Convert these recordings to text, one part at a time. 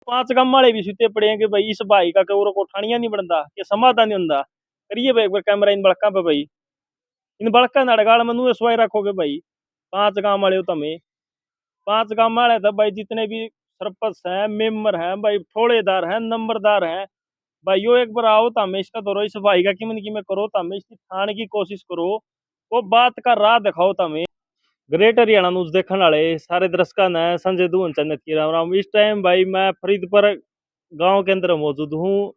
5 काम वाले भी सुते पड़े हैं कि भाई इस भाई का कौर को ठानिया नहीं बनता कि समाधान नहीं होता। करिए भाई एक बार कैमरा इन बड़का पे भाई, इन बड़का नड़गाड़ मनु सवाई रखोगे भाई। 5 गांव वाले हो तमें, 5 गांव वाले था भाई जितने भी सरपंच हैं, मेंबर हैं भाई, ठोड़ेदार हैं, नंबरदार हैं भाई, यो एक बार आओ तो हमें इसका दौरो इस भाई का की में करो तो हमें इसकी ठाने की कोशिश करो, वो बात का राह दिखाओ तो हमें। ग्रेट हरियाणा न्यूज देखने वाले सारे दर्शकों ने संजय दुहन चन्नत की राम राम। इस टाइम भाई मैं फरीदपुर गांव के अंदर मौजूद हूँ।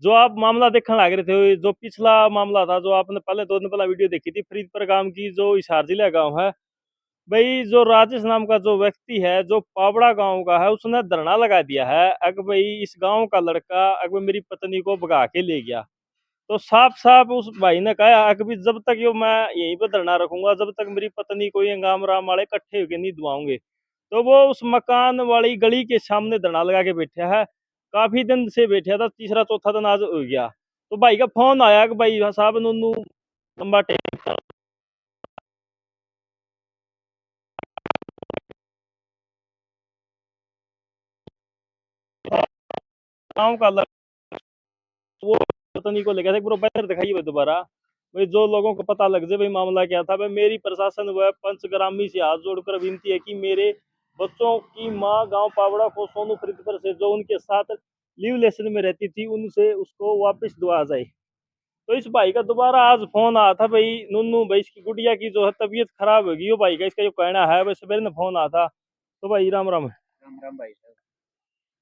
जो आप मामला देखने लग रहे थे, जो पिछला मामला था, जो आपने पहले 2 दिन पहला वीडियो देखी थी, फरीदपुर गांव की, जो हिसार जिला गांव है भाई, जो राजेश नाम का जो व्यक्ति है जो पावड़ा गांव का है, उसने धरना लगा दिया है अग भाई इस गांव का लड़का अग मेरी पत्नी को भगा के ले गया। तो साफ साफ उस भाई ने कहा अग भी जब तक यो मैं यहीं पर धरना रखूंगा, जब तक मेरी पत्नी को ये गांव राम वाले इकट्ठे होकर नहीं दुआओंगे। तो वो उस मकान वाली गली के सामने धरना लगा के बैठा है, काफी दिन से बैठा था, तीसरा चौथा दिन आज हो गया। तो भाई का फोन आया कि भाई साहब नुनू लंबा गाँव का वो पत्नी को लेकर पूरा बैनर दिखाइए भाई दोबारा, भाई जो लोगों को पता लग जाए भाई मामला क्या था। भाई मेरी प्रशासन व पंचग्रामी से हाथ जोड़कर विनती है कि मेरे बच्चों की माँ गांव पावड़ा को सोनू फरीदपुर से जो उनके साथ लीव लेसन में रहती थी उनसे उसको वापस दुआ जाए। तो इस भाई का दोबारा आज फोन आया था भाई, नुनू भाई इसकी गुड़िया की जो है तबीयत खराब होगी, वो भाई का इसका जो कहना है भाई सवेरे ने फोन आया था। तो भाई राम राम। राम राम भाई साहब।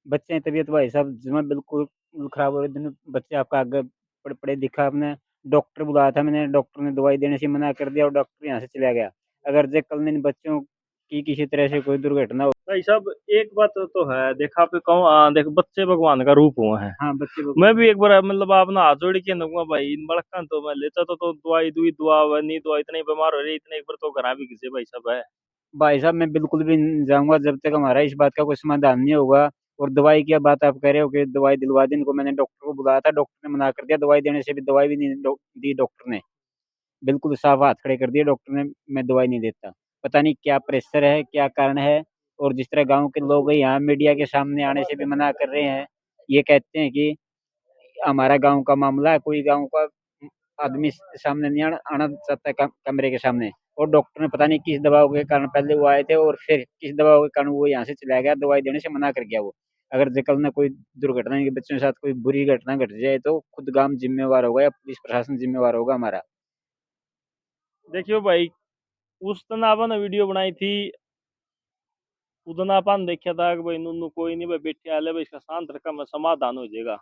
बच्चे की तबीयत भाई साहब जमा बिल्कुल खराब हो रही दिन। बच्चे आपका आगे पड़े पड़े दिखा, आपने डॉक्टर बुलाया था, मैंने डॉक्टर ने दवाई देने से मना कर दिया और डॉक्टर यहाँ से चला गया। अगर जे कल इन बच्चों की किसी तरह से कोई दुर्घटना हो। भाई साहब एक बात तो है, देखा पे कहूँ देख बच्चे भगवान का रूप हुए हैं। हाँ बच्चे मैं भगवान। भी एक बार मतलब आपने हाथ जोड़ के दूंगा भाई, इन बड़का तो मैं लेता तो दवाई दुई दुआ नहीं दुआ, इतने बीमार हो रही इतने एक बार तो घर भी किसे भाई साहब है। भाई साहब मैं बिल्कुल भी नहीं जाऊंगा जब तक हमारा इस बात का कोई समाधान नहीं होगा। और दवाई की बात आप कह रहे हो कि दवाई दिलवा दी, इनको मैंने डॉक्टर को बुलाया था, डॉक्टर ने मना कर दिया दवाई देने से, भी दवाई भी नहीं दी डॉक्टर ने। बिल्कुल साफ हाथ खड़े कर दिए डॉक्टर ने, मैं दवाई नहीं देता। पता नहीं क्या प्रेशर है, क्या कारण है। और जिस तरह गांव के लोग यहाँ मीडिया के सामने आने से भी मना कर रहे हैं, ये कहते हैं कि हमारा गांव का मामला है, कोई गांव का आदमी सामने नहीं आना चाहता कमरे के सामने। और डॉक्टर ने पता नहीं किस दबाव के कारण पहले वो आए थे और फिर किस दबाव के कारण वो यहाँ से चला गया, दवाई देने से मना कर गया वो। अगर कल में कोई दुर्घटना इनके बच्चों के साथ कोई बुरी घटना घट जाए तो खुद गांव जिम्मेवार होगा या पुलिस प्रशासन जिम्मेवार होगा हमारा। देखियो भाई उस दिन आपने वीडियो बनाई थी, उदन आपने देखा था कि भाई नुनू कोई नहीं भाई बैठे आले भाई इसका शांत रखा मैं समाधान हो जाएगा।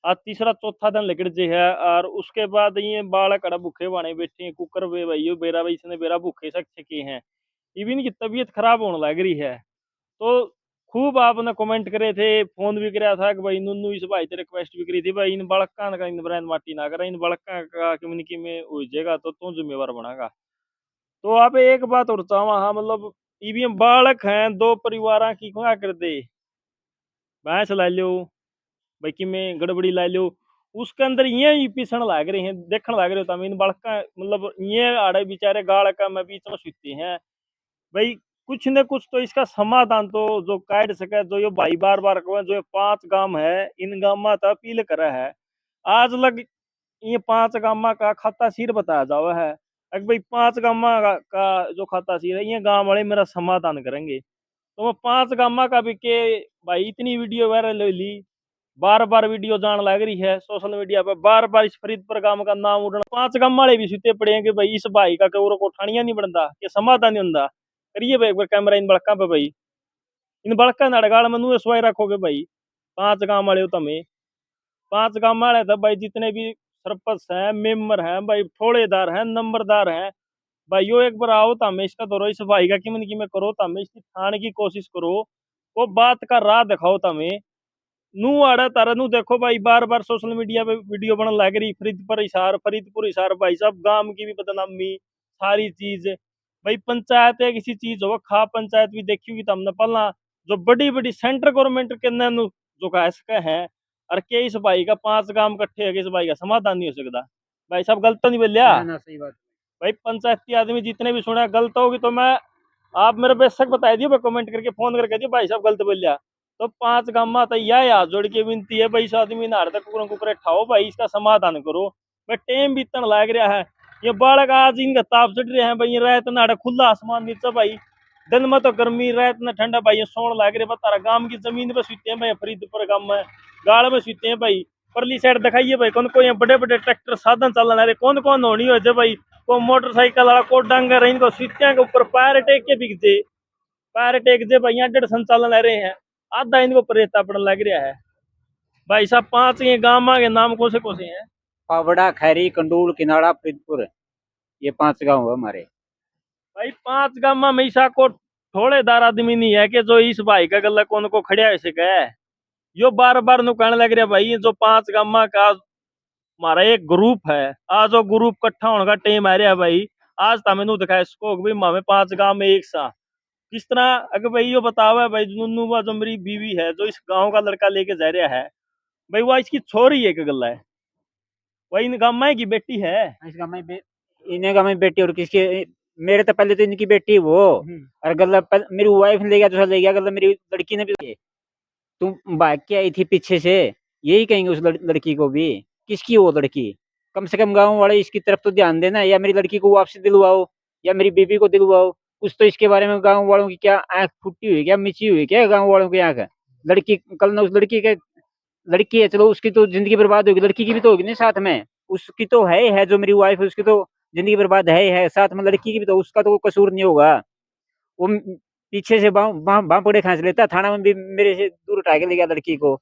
आज तीसरा चौथा दिन लिकड़ जे है और उसके बाद ये बालक अड़ा भूखे बाने बैठे हैं कुकर वे भाई यो बेरा भाई इसने बेरा भूखे सक सके हैं, इवन की तबीयत खराब होने लग रही है। तो खूब आपने कमेंट करे थे, फोन भी कराया था कि भाई नुनू इस भाई से रिक्वेस्ट भी करी थी भाई इन बड़का का इन ब्रांड माटी ना करा, इन बड़का का कम्युनिटी में हो जाएगा तो तू जिम्मेवार बनागा। तो आप एक बात और चाहवा हाँ मतलब ईवीएम बालक हैं, दो परिवार की क्या कर दे, भैंस ला लो भाई कि मैं गड़बड़ी ला लो, उसके अंदर ये ही पीसण लाग रहे हैं, देखने लाग रहे हो तम इन बड़का मतलब ये आड़े बेचारे गाड़ का मैं बीच में सुते हैं भाई। कुछ न कुछ तो इसका समाधान तो जो काट सके, जो ये भाई बार बार कहे जो ये 5 गांव है इन गांव तो अपील करे है, आज लग ये 5 गांव का खाता सिर बताया जावा है। अगर भाई 5 गांव का जो खाता सिर है ये गांव वाले मेरा समाधान करेंगे, तो मैं 5 गांव का भी के भाई इतनी वीडियो वायरल ली, बार बार वीडियो जान लग रही है सोशल मीडिया पर, बार बार इस फरीदपुर गांव का नाम उड़ना, 5 गांव वाले भी सुते पड़े हैं कि भाई इस भाई का कौर को ठानिया नहीं बनता कि समाधान नहीं होता। करिए भाई एक बार कैमरा इन बड़का पे भाई, इन बड़का नड़गाड़ मनु सवाई रखोगे भाई। 5 गांव वाले हो तमें, 5 गांव वाले था भाई जितने भी सरपंच हैं, मेंबर हैं भाई, ठोड़ेदार हैं, नंबरदार हैं भाई, यो एक बार आओ तो हमें इसका दौरो इस भाई का की में करो तो हमें इसकी ठाने की कोशिश करो, वो बात का राह दिखाओ तो हमें। नू आड़ा तारा नू देखो भाई बार बार सोशल मीडिया पे वीडियो बनने लग रही, फरीदपुर हिसार भाई साहब गांव की भी बदनामी सारी चीज भाई। पंचायत है किसी चीज हो खा पंचायत भी देखी होगी तो हमने पहला जो बड़ी बड़ी सेंट्रल गवर्नमेंट के अंदर जो का इसका है, और के इस भाई का 5 गांव इकट्ठे है, इस भाई का समाधान नहीं हो सकता। भाई साहब गलत तो नहीं बोलिया ना ना सही बात। भाई, पंचायती आदमी जितने भी सुना गलत होगी तो मैं आप मेरे बेशक बता दियो, कमेंट करके फोन करके दियो भाई साहब गलत बोलिया। तो 5 गामा तो यह हाथ जोड़ के विनती है भाई, इस आदमी नार तक कुकरे कुकरे ठाओ भाई, इसका समाधान करो भाई। टेम भी इतना लाग रहा है, ये बालक आज इनका ताप चढ़ रहे हैं भाई, रात नाड़ा खुला आसमान नीचे भाई, दिन में तो गर्मी, रात में ठंडा भाई, ये सोन लाग रहे बता रहा। गांव की जमीन पे सीते हैं भाई, फरीदपुर गांव में गाड़ में सीते हैं भाई। परली साइड दिखाइए भाई, कौन को ये बड़े बड़े ट्रैक्टर साधन चल रहे, कौन कौन होनी हो जाए भाई, को मोटरसाइकिल वाला, को डांगर, इनको सीतिया के ऊपर पैर टेक के बिक जे, पैर टेक जे भाई, यहाँ डेढ़ संचालन रहे हैं, आधा इनको परेता पड़ने लग रहा है भाई साहब। 5 ये गांव के नाम कौन से हैं? पावड़ा, खैरी, कंडूल, किनाड़ा, फरीदपुर, ये 5 गांव है हमारे भाई। 5 गांव में ईसा को थोड़ेदार आदमी नहीं है कि जो इस भाई का गला कौन को खड़िया ऐसे कहे, यो बार बार नु कहने लग रहा भाई, जो 5 गांव का हमारा एक ग्रुप है, आज वो ग्रुप इकट्ठा होने का टाइम आ रहा है भाई। आज तो मैंने दिखाया इसको भाई, मामे 5 गांव में एक सा किस तरह, अगर भाई यो बतावा भाई, नुनू वा जो मेरी बीवी है, जो इस गांव का लड़का लेके जा रहा है भाई, वह इसकी छोरी है, गला है वही इन गांव में की बेटी है। इस गांव में इन्हें गांव में बेटी और किसके, मेरे तो पहले तो इनकी बेटी वो, और गल्ला मेरी वाइफ ने ले गया, दूसरा ले गया, गल्ला मेरी लड़की ने भी, तुम भाग के आई थी पीछे से, यही कहेंगे उस लड़की को भी, किसकी वो लड़की, कम से कम गांव वाले इसकी तरफ तो ध्यान देना, या मेरी लड़की को वापसी दिलवाओ, या मेरी बीबी को दिलवाओ कुछ तो। इसके बारे में गांव वालों की क्या आंख फूटी हुई, क्या मिची हुई, क्या गांव वालों की आंख, लड़की कल ना उस लड़की के, लड़की है चलो उसकी तो जिंदगी बर्बाद होगी, लड़की की भी तो होगी ना साथ में, उसकी तो है जो मेरी वाइफ है उसकी तो जिंदगी बर्बाद है, साथ में लड़की की भी तो, उसका तो कोई कसूर नहीं होगा। वो पीछे से बाँ पकड़े खींच लेता, थाना में भी मेरे से दूर उठा के ले गया लड़की को।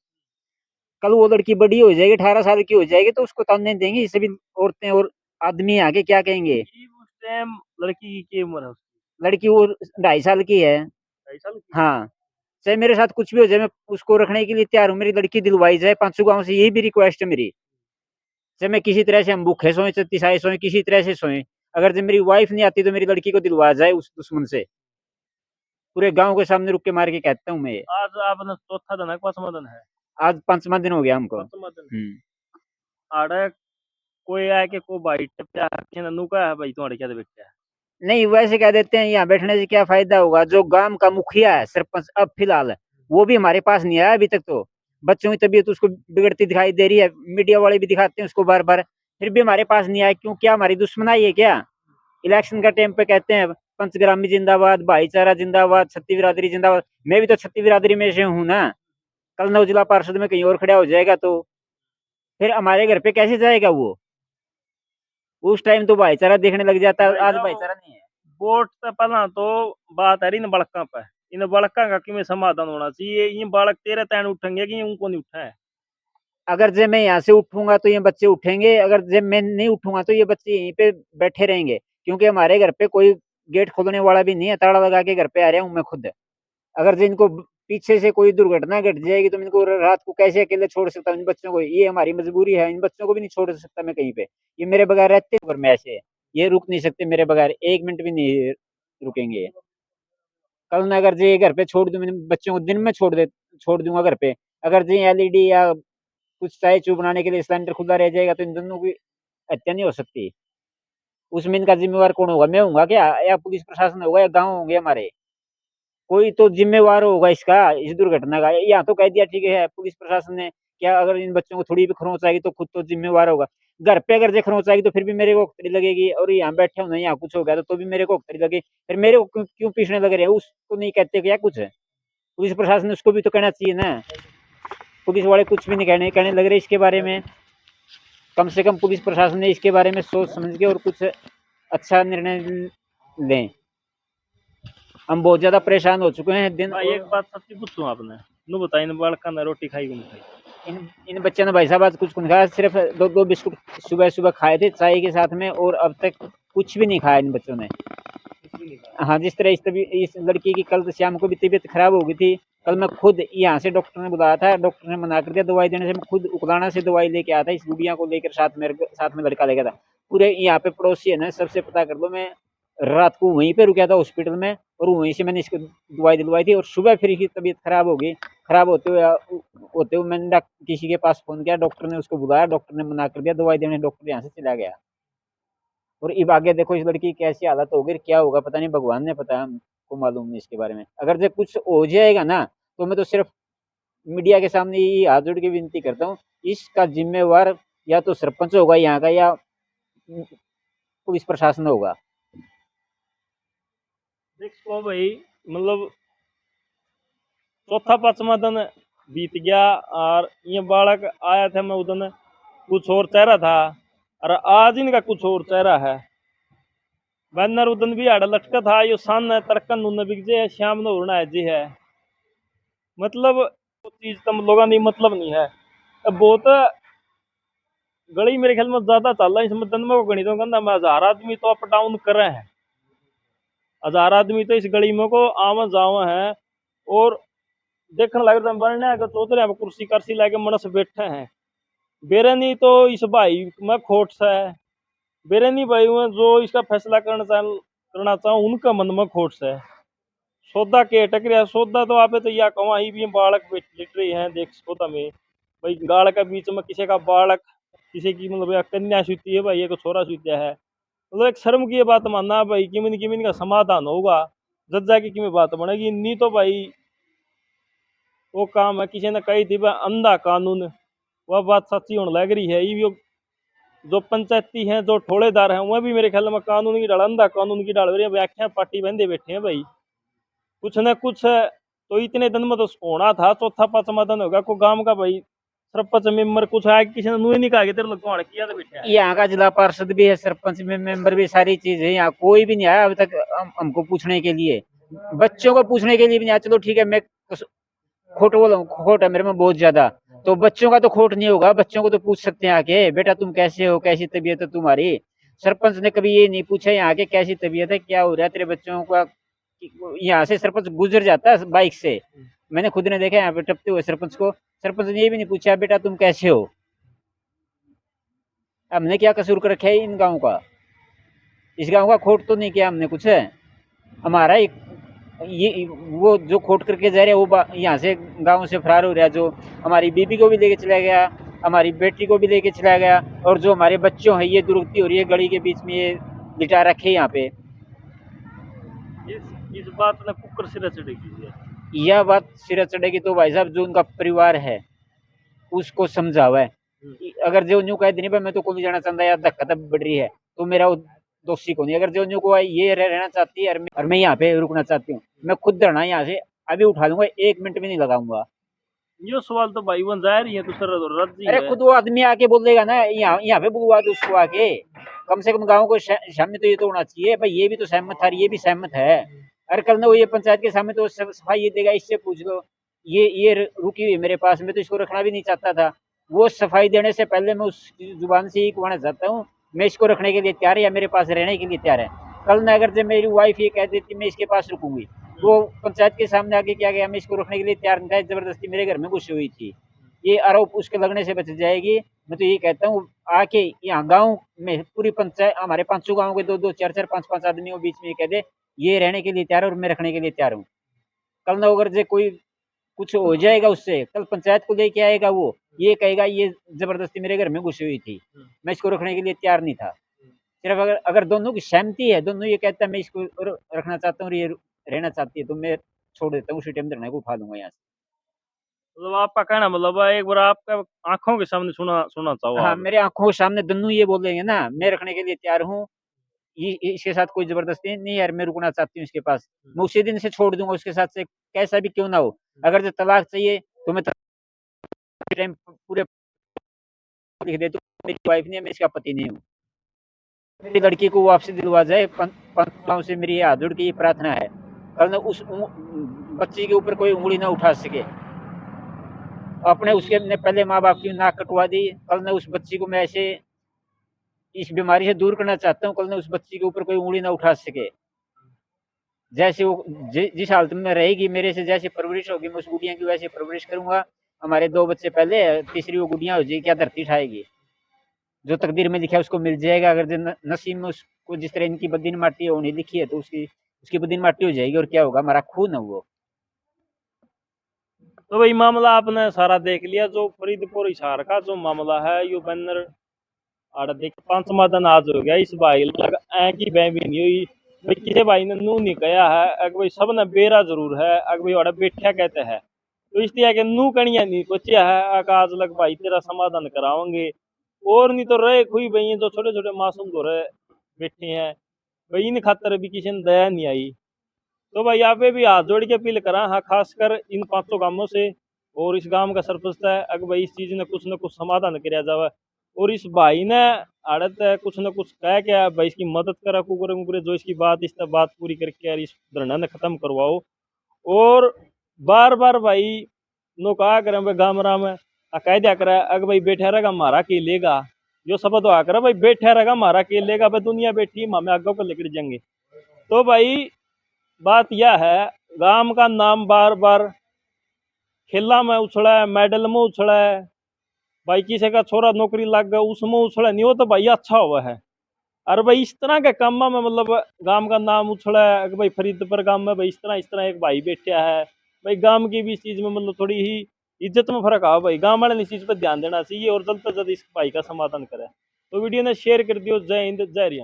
कल वो लड़की बड़ी हो जाएगी, 18 साल की हो जाएगी, तो उसको ताने देंगे सभी औरतें और आदमी आगे, क्या कहेंगे। उस टाइम लड़की की क्या उम्र है उसकी? लड़की वो 2.5 साल की है। 2.5 साल की? हाँ, चाहे मेरे साथ कुछ भी हो जाए, मैं उसको रखने के लिए तैयार हूँ, मेरी लड़की दिलवाई जाए। 5 गांव से यही भी रिक्वेस्ट है मेरी, चाहे मैं किसी तरह से, हम भूखे सोए, तिसाए सोए, किसी तरह से सोए, अगर जब मेरी वाइफ नहीं आती तो मेरी लड़की को दिलवा जाए उस दुश्मन से। पूरे गांव के सामने रुक के मार के कहता हूँ मैं ये। आज आपने चौथा दिन है, 5वां दिन है? आज 5वां दिन हो गया हमको। 5वां दिन आड़े कोई है कि को भाई टप्या के नन्नू का है भाई, तुम्हारे क्या बेटा है? नहीं, वैसे कह देते हैं यहाँ बैठने से क्या फायदा होगा, जो गांव का मुखिया है, सरपंच अब फिलहाल, वो भी हमारे पास नहीं आया अभी तक। तो बच्चों की तबीयत उसको बिगड़ती दिखाई दे रही है, मीडिया वाले भी दिखाते हैं उसको बार बार, फिर भी हमारे पास नहीं आया। क्यों, क्या हमारी दुश्मनाई है क्या? इलेक्शन का टाइम पे कहते हैं पंचग्रामी जिंदाबाद, भाईचारा जिंदाबाद, छत्ती बिरादरी जिंदाबाद, मैं भी तो छत्ती बिरादरी में से हूँ ना। कल नौ जिला पार्षद में कहीं और खड़ा हो जाएगा तो फिर हमारे घर पे कैसे जाएगा वो? उस टाइम तो भाईचारा देखने लग जाता है, आज भाईचारा नहीं है। वोट से पहला तो बात है इन बड़का पे, इन बड़का का कि समाधान होना चाहिए। ये बालक तेरे तैन उठेंगे कि उनको नहीं उठा है? अगर जब मैं यहाँ से उठूंगा तो ये बच्चे उठेंगे, अगर जब मैं नहीं उठूंगा तो ये बच्चे यहीं पे बैठे रहेंगे, क्योंकि हमारे घर पे कोई गेट खोलने वाला भी नहीं है, ताला लगा के घर पे आ रहा हूँ मैं खुद। अगर जिनको पीछे से कोई दुर्घटना घट जाएगी तो मैं इनको रात को कैसे अकेले छोड़ सकता हूँ इन बच्चों को? ये हमारी मजबूरी है, इन बच्चों को भी नहीं छोड़ सकता मैं कहीं पे। ये मेरे बगैर रहते हैं, मैं ऐसे, ये रुक नहीं सकते मेरे बगैर, 1 मिनट भी नहीं रुकेंगे। कल ना अगर जी घर पे छोड़ दूं, मैंने बच्चों को दिन में छोड़ दूंगा घर पे, अगर जी एलईडी या कुछ चाय चू बनाने के लिए सिलेंडर खुला रह जाएगा तो इन दोनों की हत्या नहीं हो सकती। उसमें इनका जिम्मेवार कौन होगा? मैं होऊंगा क्या, या पुलिस प्रशासन होगा, या गाँव होंगे हमारे? कोई तो जिम्मेवार होगा इसका, इस दुर्घटना का। यहाँ तो कह दिया ठीक है पुलिस प्रशासन ने, क्या अगर इन बच्चों को थोड़ी भी खरोंच आएगी तो खुद तो जिम्मेवार होगा। घर पे अगर जे खरोंच आएगी तो फिर भी मेरे को खतरी लगेगी, और यहाँ बैठे होना, यहाँ कुछ हो गया तो भी मेरे को खतरी लगे, फिर मेरे को क्यों पीछने लग रहे हैं? उसको नहीं कहते क्या कुछ? पुलिस प्रशासन ने उसको भी तो कहना चाहिए ना। पुलिस वाले कुछ भी नहीं कहने लग रहे इसके बारे में। कम से कम पुलिस प्रशासन ने इसके बारे में सोच समझ के और कुछ अच्छा निर्णय लें। हम बहुत ज्यादा परेशान हो चुके हैं दिन। भाई एक बात सच्ची पूछूं आपने, नु बताइए, इन बालका ने रोटी खाई कि नहीं खाई? इन बच्चों ने भाई साहब आज कुछ नहीं खाया, सिर्फ दो बिस्कुट सुबह सुबह खाए थे चाय के साथ में, और अब तक कुछ भी नहीं खाया इन बच्चों ने। हाँ, जिस तरह इस लड़की की कल शाम को भी तबीयत खराब हो गई थी, कल मैं खुद यहाँ से डॉक्टर ने बुलाया था, डॉक्टर ने मना कर दिया दवाई देने से। मैं खुद उकलाना से दवाई लेके आया था, इस गुड़िया को लेकर साथ में लड़का लेकर था। पूरे यहाँ पे पड़ोसी है ना, सबसे पता कर लो, मैं रात को वहीं पे रुका था हॉस्पिटल में, और वहीं से मैंने इसको दवाई दिलवाई थी। और सुबह फिर इसकी तबीयत खराब हो गई, खराब होते हुए मैंने किसी के पास फोन किया, डॉक्टर ने उसको बुलाया, डॉक्टर ने मना कर दिया दवाई देने, डॉक्टर यहाँ से चला गया। और अब आगे देखो इस लड़की की कैसी हालत होगी, क्या होगा पता नहीं, भगवान ने पता है, हमको मालूम नहीं इसके बारे में। अगर जब कुछ हो जाएगा ना तो मैं तो सिर्फ मीडिया के सामने ये हाथ जोड़ के विनती करता हूँ, इसका जिम्मेवार या तो सरपंच होगा यहाँ का या पुलिस प्रशासन होगा। देखो भाई, मतलब चौथा पांचवा दिन बीत गया और ये बालक आया था, मैं उदन कुछ और चेहरा था और आज इनका कुछ और चेहरा है। बैनर उदन भी आड़ा लटका था, यो सान तरकन उन बिक जे श्याम न उड़ना है जी है। मतलब वो चीज तुम लोगों ने मतलब नहीं है। अब बहुत गली मेरे ख्याल में ज्यादा चल रहा है इसमें, दिन में को गणितों का ना 1000 आदमी तो अप डाउन कर रहे हैं। 1000 आदमी तो इस गली में को आवा जावा है और देखने लगे तो बनने का सोच रहे हैं कुर्सी कर्सी लाके मनस बैठे हैं। बेरनी तो इस भाई में खोट सा है, बेरनी भाई में जो इसका फैसला करना चाहूँ उनका मन में खोट सा है। सौदा के टकरिया सौदा तो आप तो या कमा ही भी बालक लिट रही है। देख सौदा में भाई गाड़ के बीच में किसी का बालक, किसी की मतलब या कन्या सूती है भाई, एक छोरा सूतिया है। मतलब एक शर्म की ये बात मानना भाई, किमिन किमिन का समाधान होगा जब जाके किमें बात बनेगी। नहीं तो भाई वो काम है किसी ने कही थी भाई अंधा कानून, वह बात सच्ची होने लग रही है। ये जो पंचायती हैं जो ठोड़ेदार हैं वह भी मेरे ख्याल में कानून की डाल अंधा कानून की डाल रही है। व्याख्या पार्टी बंदे बैठे हैं भाई, कुछ न कुछ तो इतने दिन में तो होना था। चौथा पांचवा दिन होगा को गांव का भाई सरपंच मेंबर कुछ आया, किसी ने नुई नहीं कहा कि तेरे लोग किया तो बैठा है। यहाँ का जिला पार्षद भी है, सरपंच में मेंबर भी, सारी चीज है। यहाँ कोई भी नहीं आया अभी तक हमको पूछने के लिए, बच्चों को पूछने के लिए भी नहीं आया। चलो ठीक है, मैं खोट बोला हूँ, खोट है मेरे में बहुत ज्यादा, तो बच्चों का तो खोट नहीं होगा। बच्चों को तो पूछ सकते हैं आके, बेटा तुम कैसे हो, कैसी तबीयत है तुम्हारी। सरपंच ने कभी ये नहीं पूछा यहाँ के कैसी तबीयत है, क्या हो रहा है तेरे बच्चों का। यहाँ से सरपंच गुजर जाता है बाइक से, मैंने खुद ने देखा यहाँ पे टपते हुए सरपंच को। सरपंच ने ये भी नहीं पूछा बेटा तुम कैसे हो। हमने क्या कसूर कर रखा है इन गाँव का, इस गाँव का खोट तो नहीं किया हमने कुछ है। हमारा एक ये वो जो खोट करके जा रहे हैं वो यहाँ से गांव से फरार हो रहा है, जो हमारी बीबी को भी लेके चला गया, हमारी बेटी को भी लेके चला गया, और जो हमारे बच्चों हैं ये दुर्गति हो रही है गली के बीच में, ये लिटा रखे यहाँ पे। इस बात ने कुकर सिरा चढ़ेगी है। यह बात सिरा चढ़ेगी तो भाई साहब जो उनका परिवार है उसको समझावा है। अगर जो न्यू कह दिन मैं तो कौन जाना चाहता यार, धक्का तब बढ़ रही है तो मेरा दोषी को नहीं। अगर जो न्यू को ये रहना चाहती है और मैं यहाँ पे रुकना चाहती हूँ, मैं खुद धरना यहाँ से अभी उठा लूंगा, 1 मिनट भी नहीं लगाऊंगा। ये सवाल तो भाई वन जा रही है तो सर रद्दी अरे है। खुद वो आदमी आके बोलेगा ना, यहाँ पे बुलवा दो उसको आके, कम से कम गाँव को सामने तो ये तो होना चाहिए भाई ये भी तो सहमत था, ये भी सहमत है। अरे कल ना वो ये पंचायत के सामने तो सफाई ये देगा, इससे पूछ लो। ये रुकी हुई मेरे पास, मैं तो इसको रखना भी नहीं चाहता था। वो सफाई देने से पहले मैं उस जुबान से ही कहना चाहता हूँ मैं इसको रखने के लिए तैयार है या मेरे पास रहने के लिए तैयार है। कल ना अगर जब मेरी वाइफ ये कह देती मैं इसके पास रुकूंगी, वो पंचायत के सामने आके क्या गया मैं इसको रखने के लिए तैयार नहीं था, जबरदस्ती मेरे घर में घुसी हुई थी, ये आरोप उसके लगने से बच जाएगी। मैं तो ये कहता हूँ आके यहाँ गांव में पूरी पंचायत हमारे 500 गाँव के 2-2 4-4 5-5 आदमियों के बीच में कह दे ये रहने के लिए तैयार है और मैं रखने के लिए तैयार हूँ। कल ना अगर जो कोई कुछ हो जाएगा उससे, कल पंचायत को लेके आएगा, वो ये कहेगा ये जबरदस्ती मेरे घर में घुसी हुई थी, मैं इसको रखने के लिए तैयार नहीं था। सिर्फ अगर अगर दोनों की सहमति है, दोनों ये कहता है मैं इसको रखना चाहता हूँ और ये रहना चाहती है, तो मैं छोड़ देता हूँ, उसी टाइम धरने को उठा दूंगा यहाँ से। मतलब आपका कहना मतलब है एक बार आपका आंखों के सामने सुना सुना चाहो हाँ, आप। मेरे आंखों के सामने दोनों ये बोलेंगे ना मैं रखने के लिए तैयार हूँ, ये इसके साथ कोई जबरदस्ती नहीं यार, मैं रुकना चाहती हूँ इसके पास, मैं उसी दिन से छोड़ दूंगा उसके साथ से कैसा भी क्यों ना हो। अगर जो तलाक चाहिए तो मैं टाइम पूरे लिख देता हूँ मेरी वाइफ नहीं है, मैं इसका पति नहीं हूँ। मेरी लड़की को वापसी दिलवा जाए, पंथों से मेरी हाथ जोड़ के ये प्रार्थना है। कल उस बच्ची के ऊपर कोई उंगली ना उठा सके। अपने उसके ने पहले माँ बाप की नाक कटवा दी, कल ने उस बच्ची को मैं ऐसे इस बीमारी से दूर करना चाहता हूँ, कल ने उस बच्ची के ऊपर कोई उंगली ना उठा सके। जैसे वो जिस हालत में रहेगी मेरे से जैसे परवरिश होगी मैं उस गुड़िया की वैसे परवरिश करूंगा। हमारे 2 बच्चे पहले, तीसरी वो गुड़िया हो जाएगी, क्या धरती उठाएगी। जो तकदीर में लिखा है उसको मिल जाएगा, अगर नसीब में उसको जिस तरह इनकी बदीन माटी होनी लिखी है तो उसकी बदीन माटी हो जाएगी, और क्या होगा, हमारा खून है वो। तो भाई मामला आपने सारा देख लिया, जो फरीदपुर हिसार का जो मामला है यो बैनर आड़ देख 5वां दिन आज हो गया। इस भाई लग की बह भी नहीं हुई भाई, किसी भाई ने नू नहीं कहा है अगर भाई सब ने बेरा जरूर है अगर भाई बैठा कहते हैं तो इसलिए कि नू कणिया नहीं कुछ है आकाश लग भाई तेरा समाधान कराओगे। और नहीं तो रहे कोई भाई जो छोटे छोटे मासूम तो रहे बैठे हैं भाई, इन खातर भी किसी ने दया नहीं आई। तो भाई यहाँ पे भी हाथ जोड़ के अपील करा हाँ, खासकर इन 500 गांवों से और इस गांव का सरपंच है, अगर भाई इस चीज ने कुछ न कुछ समाधान कराया जावे। और इस भाई ने आड़त है कुछ न कुछ कह के भाई इसकी मदद करा कुकुरे मुकुरे जो इसकी बात इस बात पूरी करके यार इस धरना ने खत्म करवाओ। और बार बार भाई नो कहा करें भाई गामरा में कह दिया करे अगर भाई बैठा रहेगा मारा के लेगा, जो शब्द हुआ करे भाई बैठा रहेगा मारा के लेगा, भाई दुनिया बैठी हमें आगे को लेकर जाएंगे। तो भाई बात यह है गांव का नाम बार बार खेला में उछला है, मेडल में उछला है, भाई किसी का छोरा नौकरी लग गया उसमें उछला नहीं, वो तो भाई अच्छा हुआ है। और भाई इस तरह के काम में मतलब गांव का नाम उछला है कि भाई फरीदपुर गांव में भाई इस तरह एक भाई बैठा है। भाई गांव की भी इस चीज में मतलब थोड़ी ही इज्जत में फर्क आओ, भाई गांव वाले ने इस चीज पर ध्यान देना चाहिए और जल्द से जल्द इस भाई का समाधान करे। तो वीडियो ने शेयर कर दियो। जय हिंद जय हरियाणा।